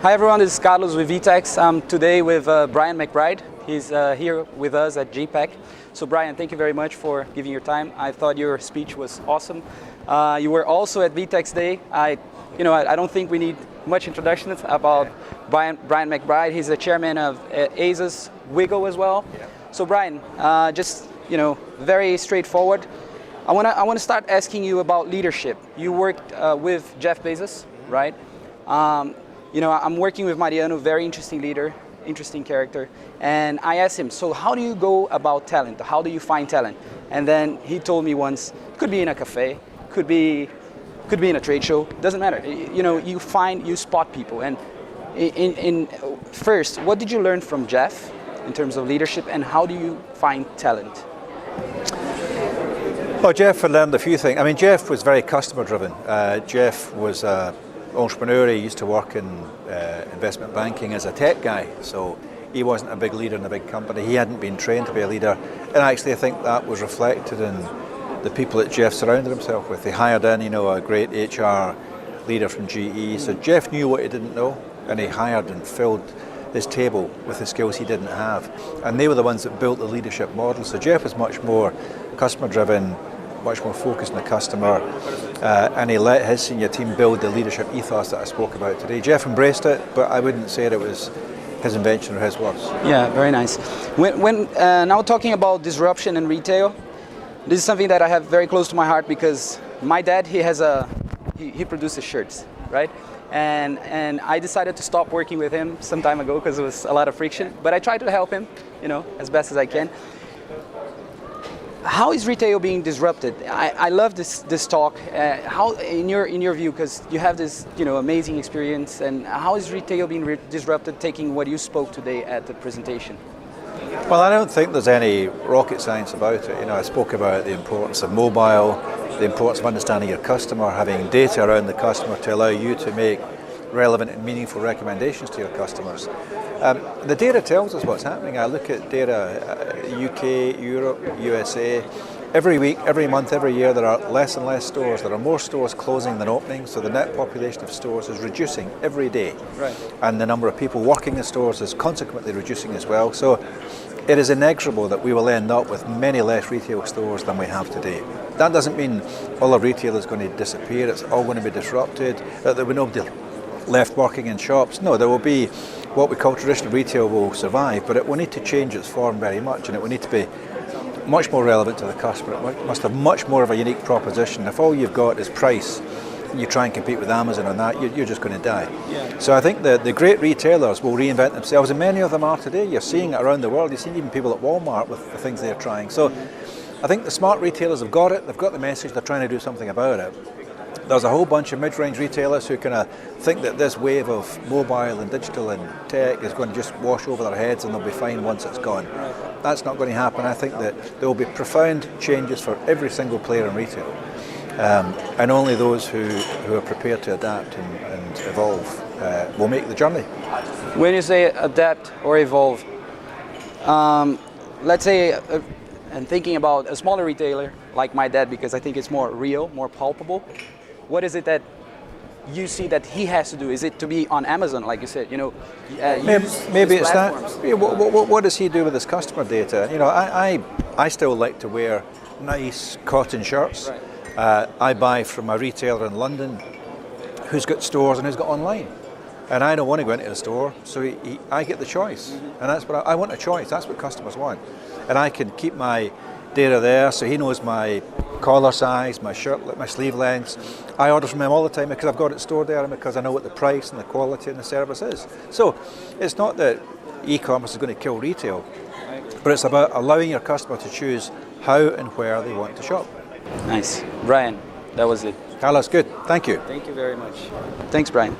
Hi everyone, this is Carlos with VTEX. I'm today with Brian McBride. He's here with us at GPEC. So Brian, thank you very much for giving your time. I thought your speech was awesome. You were also at VTEX Day. I don't think we need much introduction about Brian McBride. He's the chairman of ASOS Wiggle as well. Yeah. So Brian, just very straightforward. I want to start asking you about leadership. You worked with Jeff Bezos, right? I'm working with Mariano, very interesting leader, interesting character. And I asked him, so how do you go about talent? How do you find talent? And then he told me once, could be in a cafe, could be in a trade show, doesn't matter. You spot people. And first, what did you learn from Jeff in terms of leadership, and how do you find talent? Well, Jeff had learned a few things. I mean, Jeff was very customer driven. Jeff was an entrepreneur. He used to work in investment banking as a tech guy, so he wasn't a big leader in a big company. He hadn't been trained to be a leader, and actually I think that was reflected in the people that Jeff surrounded himself with. He hired in, a great HR leader from GE, so Jeff knew what he didn't know, and he hired and filled his table with the skills he didn't have, and they were the ones that built the leadership model. So Jeff was much more customer driven, much more focused on the customer, and he let his senior team build the leadership ethos that I spoke about today. Jeff embraced it, but I wouldn't say that it was his invention or his words. Yeah, very nice. When now talking about disruption in retail, this is something that I have very close to my heart because my dad, he produces shirts, right? And I decided to stop working with him some time ago because it was a lot of friction, but I try to help him, as best as I can. How is retail being disrupted? I love this talk. How, in your view, because you have this amazing experience, and how is retail being disrupted? Taking what you spoke today at the presentation. Well, I don't think there's any rocket science about it. I spoke about the importance of mobile, the importance of understanding your customer, having data around the customer to allow you to make relevant and meaningful recommendations to your customers. The data tells us what's happening. I look at data, UK, Europe, USA. Every week, every month, every year, there are less and less stores. There are more stores closing than opening, so the net population of stores is reducing every day. Right. And the number of people working in stores is consequently reducing as well. So it is inexorable that we will end up with many less retail stores than we have today. That doesn't mean all of retail is going to disappear. It's all going to be disrupted. There will be nobody left working in shops. No, there will be what we call traditional retail will survive, but it will need to change its form very much, and it will need to be much more relevant to the customer. It must have much more of a unique proposition. If all you've got is price, and you try and compete with Amazon on that, you're just going to die. Yeah. So I think that the great retailers will reinvent themselves, and many of them are today. You're seeing it around the world. You're seeing even people at Walmart with the things they're trying. So I think the smart retailers have got it. They've got the message. They're trying to do something about it. There's a whole bunch of mid-range retailers who kind of think that this wave of mobile and digital and tech is going to just wash over their heads and they'll be fine once it's gone. That's not going to happen. I think that there will be profound changes for every single player in retail, and only those who are prepared to adapt and evolve will make the journey. When you say adapt or evolve, let's say, and thinking about a smaller retailer like my dad, because I think it's more real, more palpable. What is it that you see that he has to do? Is it to be on Amazon, like you said? Maybe it's that. What does he do with his customer data? I still like to wear nice cotton shirts. Right. I buy from a retailer in London who's got stores and who's got online. And I don't want to go into a store, so I get the choice. And that's what I want, a choice. That's what customers want. And I can keep my data there, so he knows my collar size, my shirt, my sleeve lengths. I order from him all the time because I've got it stored there and because I know what the price and the quality and the service is. So it's not that e-commerce is going to kill retail, but it's about allowing your customer to choose how and where they want to shop. Nice. Brian, that was it. Carlos, good. Thank you. Thank you very much. Thanks, Brian.